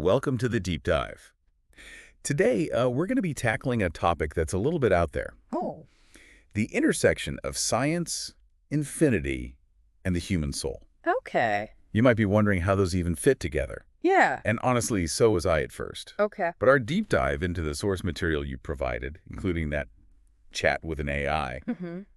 Welcome to the Deep Dive. Today, we're going to be tackling a topic that's a little bit out there. Oh, The intersection of science, infinity, and the human soul. okay. You might be wondering how those even fit together. Yeah. And honestly, so was I at first. Okay. But our deep dive into the source material you provided, including that chat with an AI,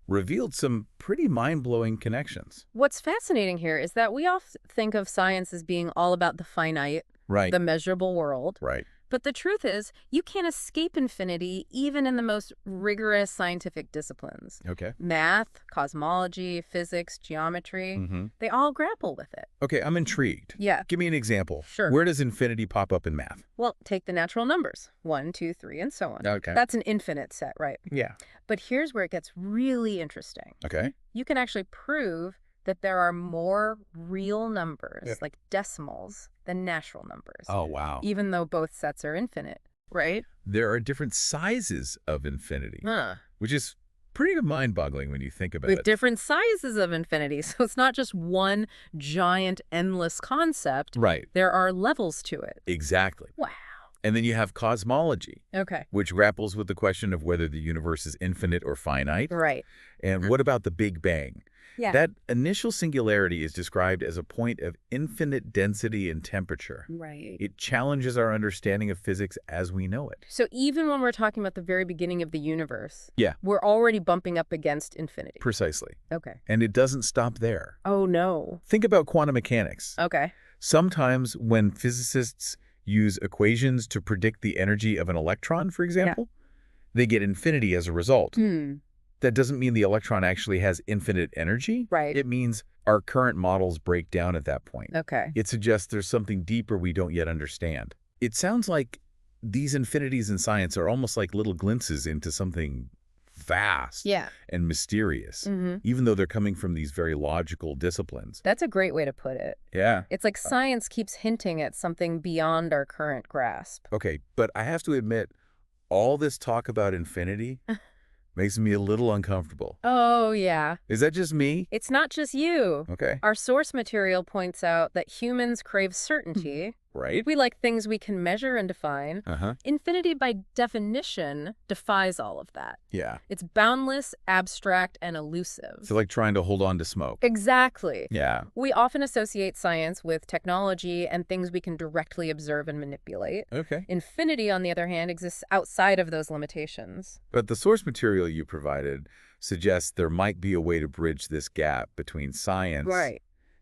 revealed some pretty mind-blowing connections. What's fascinating here is that we often think of science as being all about the finite, Right. the measurable world. Right. But the truth is, you can't escape infinity even in the most rigorous scientific disciplines. Okay. Math, cosmology, physics, geometry, they all grapple with it. Okay, I'm intrigued. Yeah. Give me an example. Sure. Where does infinity pop up in math? Well, take the natural numbers. 1, 2, 3, and so on. Okay. That's an infinite set, right? Yeah. But here's where it gets really interesting. Okay. You can actually prove that there are more real numbers, like decimals, than natural numbers. Oh, wow. Even though both sets are infinite, right? There are different sizes of infinity, Huh. which is pretty mind-boggling when you think about With it. different sizes of infinity. So it's not just one giant, endless concept. Right. There are levels to it. Exactly. Wow. And then you have cosmology, Okay. which grapples with the question of whether the universe is infinite or finite. Right. And what about the Big Bang? Yeah. That initial singularity is described as a point of infinite density and temperature. Right. It challenges our understanding of physics as we know it. So even when we're talking about the very beginning of the universe, Yeah. we're already bumping up against infinity. Precisely. Okay. And it doesn't stop there. Oh, no. Think about quantum mechanics. Okay. Sometimes when physicists use equations to predict the energy of an electron, for example, they get infinity as a result. That doesn't mean the electron actually has infinite energy. Right. It means our current models break down at that point. Okay. It suggests there's something deeper we don't yet understand. It sounds like these infinities in science are almost like little glimpses into something vast Yeah. and mysterious, even though they're coming from these very logical disciplines. That's a great way to put it. Yeah. It's like science keeps hinting at something beyond our current grasp. Okay, but I have to admit, all this talk about infinity makes me a little uncomfortable. Oh, yeah. Is that just me? It's not just you. Okay. Our source material points out that humans crave certainty. Right? We like things we can measure and define. Uh-huh. Infinity, by definition, defies all of that. Yeah. It's boundless, abstract, and elusive. It's like trying to hold on to smoke. Exactly. Yeah. We often associate science with technology and things we can directly observe and manipulate. Okay. Infinity, on the other hand, exists outside of those limitations. But the source material you provided suggests there might be a way to bridge this gap between science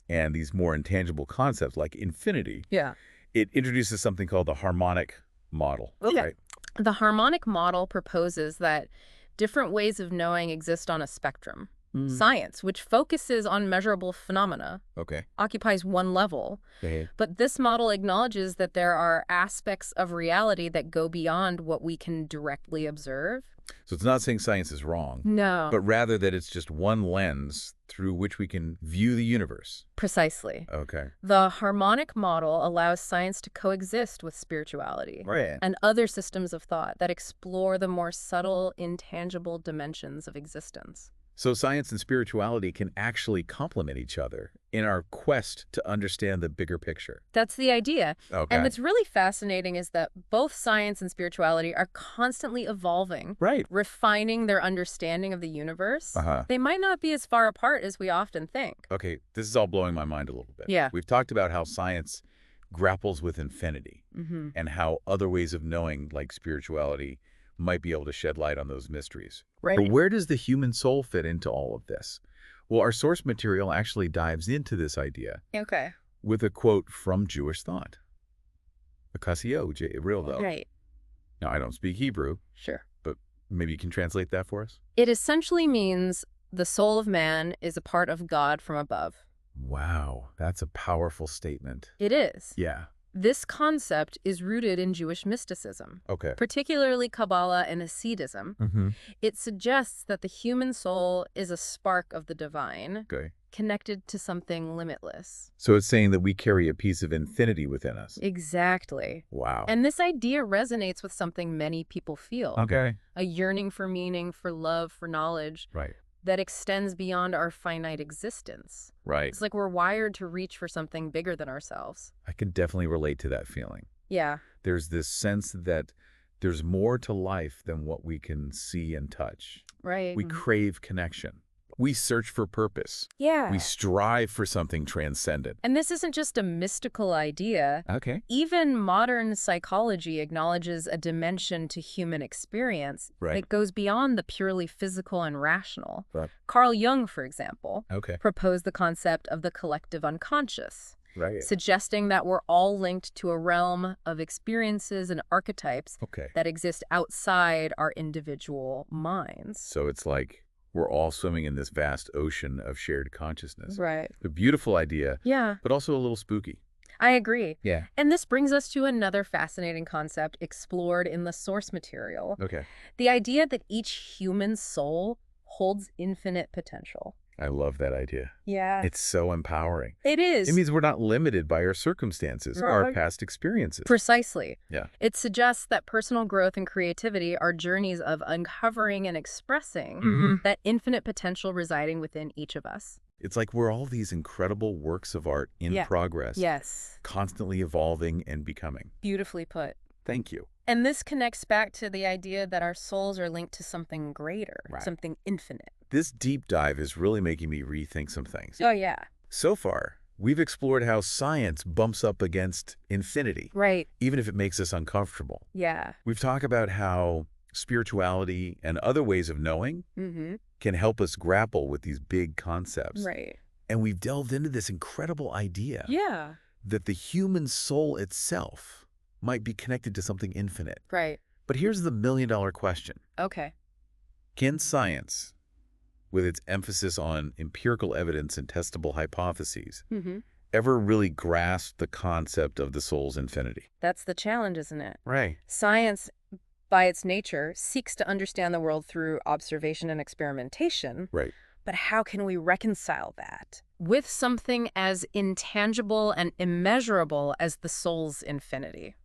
and these more intangible concepts like infinity. Yeah. It introduces something called the harmonic model. Okay. Right? The harmonic model proposes that different ways of knowing exist on a spectrum. Science, which focuses on measurable phenomena, Okay. occupies one level. Okay. But this model acknowledges that there are aspects of reality that go beyond what we can directly observe. So it's not saying science is wrong, No. but rather that it's just one lens through which we can view the universe. Precisely. Okay. The harmonic model allows science to coexist with spirituality Right. and other systems of thought that explore the more subtle, intangible dimensions of existence. So science and spirituality can actually complement each other in our quest to understand the bigger picture. That's the idea. Okay. And what's really fascinating is that both science and spirituality are constantly evolving, Right. refining their understanding of the universe. Uh-huh. They might not be as far apart as we often think. Okay, this is all blowing my mind a little bit. Yeah. We've talked about how science grapples with infinity and how other ways of knowing, like spirituality, might be able to shed light on those mysteries. Right. But where does the human soul fit into all of this? Well, our source material actually dives into this idea Okay. with a quote from Jewish thought. Real though. Right. Now, I don't speak Hebrew, Sure. but maybe you can translate that for us? It essentially means the soul of man is a part of God from above. Wow, that's a powerful statement. It is. Yeah. This concept is rooted in Jewish mysticism, Okay. particularly Kabbalah and Hasidism. It suggests that the human soul is a spark of the divine, Okay. connected to something limitless. So it's saying that we carry a piece of infinity within us. Exactly. Wow. And this idea resonates with something many people feel. Okay. A yearning for meaning, for love, for knowledge Right. that extends beyond our finite existence. Right. It's like we're wired to reach for something bigger than ourselves. I can definitely relate to that feeling. Yeah. There's this sense that there's more to life than what we can see and touch. Right. We crave connection. We search for purpose. Yeah. We strive for something transcendent. And this isn't just a mystical idea. Okay. Even modern psychology acknowledges a dimension to human experience that goes beyond the purely physical and rational. Right. Carl Jung, for example, Okay. proposed the concept of the collective unconscious, Right. suggesting that we're all linked to a realm of experiences and archetypes that exist outside our individual minds. So it's like we're all swimming in this vast ocean of shared consciousness. Right. A beautiful idea, Yeah. but also a little spooky. I agree. Yeah. And this brings us to another fascinating concept explored in the source material. Okay. The idea that each human soul holds infinite potential. I love that idea. Yeah. It's so empowering. It is. It means we're not limited by our circumstances, our Right. past experiences. Precisely. Yeah. It suggests that personal growth and creativity are journeys of uncovering and expressing that infinite potential residing within each of us. It's like we're all these incredible works of art in progress, Yes. constantly evolving and becoming. Beautifully put. Thank you. And this connects back to the idea that our souls are linked to something greater, something infinite. This deep dive is really making me rethink some things. Oh, yeah. So far, we've explored how science bumps up against infinity, Right. even if it makes us uncomfortable. Yeah. We've talked about how spirituality and other ways of knowing can help us grapple with these big concepts. Right. And we've delved into this incredible idea Yeah. that the human soul itself might be connected to something infinite. Right. But here's the million-dollar question. Okay. Can science, with its emphasis on empirical evidence and testable hypotheses, ever really grasp the concept of the soul's infinity? That's the challenge, isn't it? Right. Science, by its nature, seeks to understand the world through observation and experimentation. Right. But how can we reconcile that with something as intangible and immeasurable as the soul's infinity?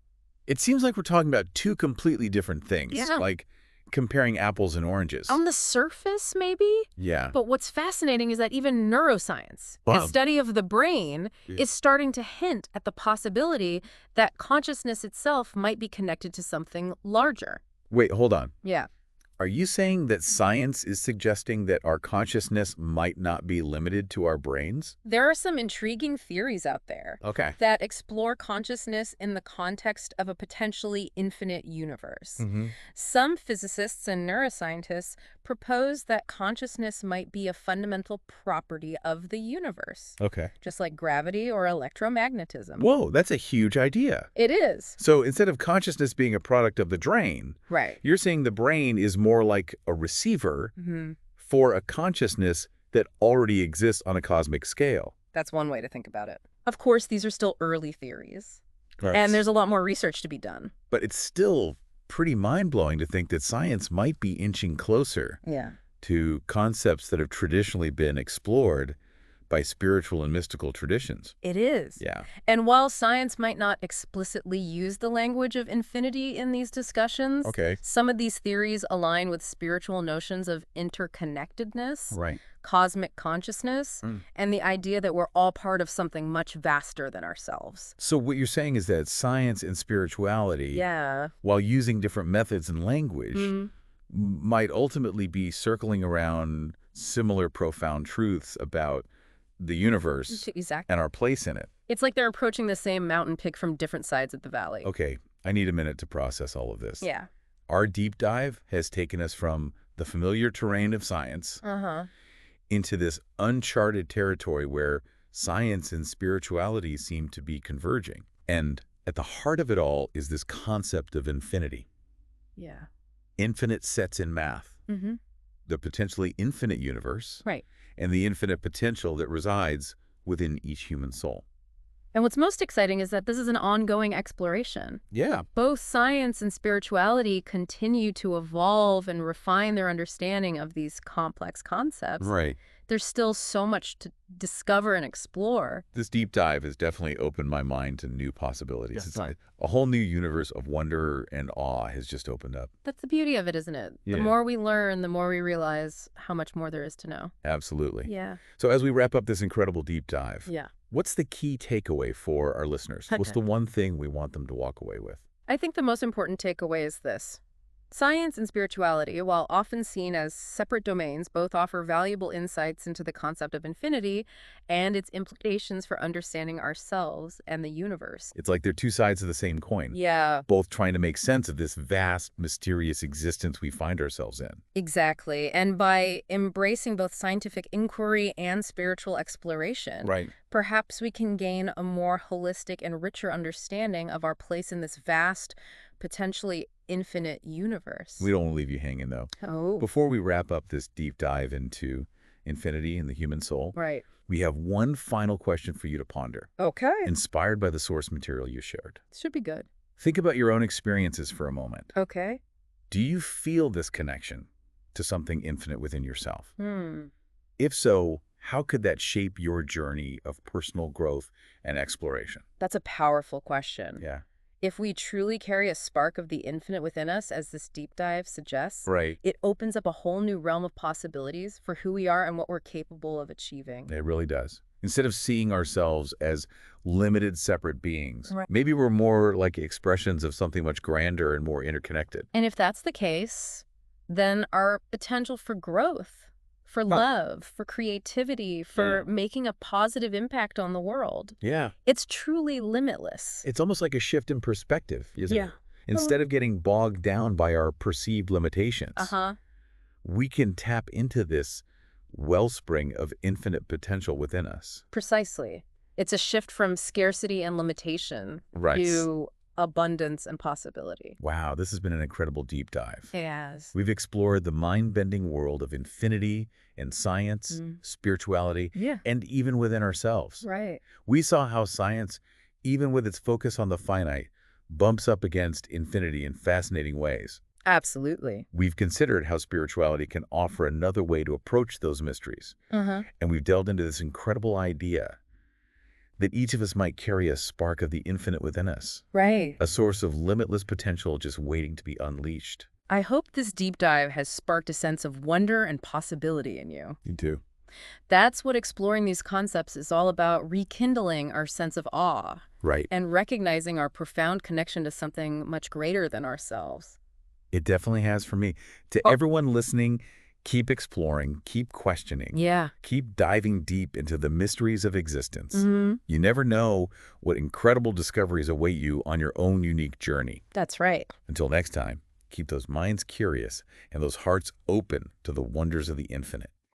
It seems like we're talking about two completely different things, like comparing apples and oranges. On the surface, maybe? Yeah. But what's fascinating is that even neuroscience, Wow. the study of the brain, is starting to hint at the possibility that consciousness itself might be connected to something larger. Wait, hold on. Yeah. Are you saying that science is suggesting that our consciousness might not be limited to our brains? There are some intriguing theories out there Okay. that explore consciousness in the context of a potentially infinite universe. Some physicists and neuroscientists propose that consciousness might be a fundamental property of the universe, Okay. just like gravity or electromagnetism. Whoa, that's a huge idea. It is. So instead of consciousness being a product of the brain, Right. you're saying the brain is more like a receiver for a consciousness that already exists on a cosmic scale. That's one way to think about it. Of course, these are still early theories, and there's a lot more research to be done. But it's still pretty mind-blowing to think that science might be inching closer to concepts that have traditionally been explored by spiritual and mystical traditions. It is. Yeah. And while science might not explicitly use the language of infinity in these discussions, some of these theories align with spiritual notions of interconnectedness, cosmic consciousness, and the idea that we're all part of something much vaster than ourselves. So what you're saying is that science and spirituality, while using different methods and language, might ultimately be circling around similar profound truths about the universe and our place in it. It's like they're approaching the same mountain peak from different sides of the valley. Okay, I need a minute to process all of this. Yeah. Our deep dive has taken us from the familiar terrain of science into this uncharted territory where science and spirituality seem to be converging. And at the heart of it all is this concept of infinity. Yeah. Infinite sets in math. The potentially infinite universe. Right. And the infinite potential that resides within each human soul. And what's most exciting is that this is an ongoing exploration. Yeah. Both science and spirituality continue to evolve and refine their understanding of these complex concepts. Right. There's still so much to discover and explore. This deep dive has definitely opened my mind to new possibilities. Yes. It's a whole new universe of wonder and awe has just opened up. That's the beauty of it, isn't it? Yeah. The more we learn, the more we realize how much more there is to know. Absolutely. Yeah. So as we wrap up this incredible deep dive, What's the key takeaway for our listeners? What's the one thing we want them to walk away with? I think the most important takeaway is this. Science and spirituality, while often seen as separate domains, both offer valuable insights into the concept of infinity and its implications for understanding ourselves and the universe. It's like they're two sides of the same coin. Yeah. Both trying to make sense of this vast, mysterious existence we find ourselves in. Exactly. And by embracing both scientific inquiry and spiritual exploration, perhaps we can gain a more holistic and richer understanding of our place in this vast, potentially infinite universe. We don't want to leave you hanging, though. Oh. Before we wrap up this deep dive into infinity and the human soul, we have one final question for you to ponder. Okay. Inspired by the source material you shared. Should be good. Think about your own experiences for a moment. Okay. Do you feel this connection to something infinite within yourself? If so, how could that shape your journey of personal growth and exploration? That's a powerful question. Yeah. If we truly carry a spark of the infinite within us, as this deep dive suggests, it opens up a whole new realm of possibilities for who we are and what we're capable of achieving. It really does. Instead of seeing ourselves as limited, separate beings, maybe we're more like expressions of something much grander and more interconnected. And if that's the case, then our potential for growth, for love, for creativity, for making a positive impact on the world. It's truly limitless. It's almost like a shift in perspective, isn't it? Instead of getting bogged down by our perceived limitations, we can tap into this wellspring of infinite potential within us. Precisely. It's a shift from scarcity and limitation to abundance and possibility. Wow, this has been an incredible deep dive. It has. We've explored the mind-bending world of infinity in science, spirituality, and even within ourselves. We saw how science, even with its focus on the finite, bumps up against infinity in fascinating ways. Absolutely. We've considered how spirituality can offer another way to approach those mysteries. And we've delved into this incredible idea that each of us might carry a spark of the infinite within us. A source of limitless potential just waiting to be unleashed. I hope this deep dive has sparked a sense of wonder and possibility in you. You too. That's what exploring these concepts is all about, rekindling our sense of awe. And recognizing our profound connection to something much greater than ourselves. It definitely has for me. To everyone listening, keep exploring, keep questioning. Keep diving deep into the mysteries of existence. You never know what incredible discoveries await you on your own unique journey. That's right. Until next time, keep those minds curious and those hearts open to the wonders of the infinite.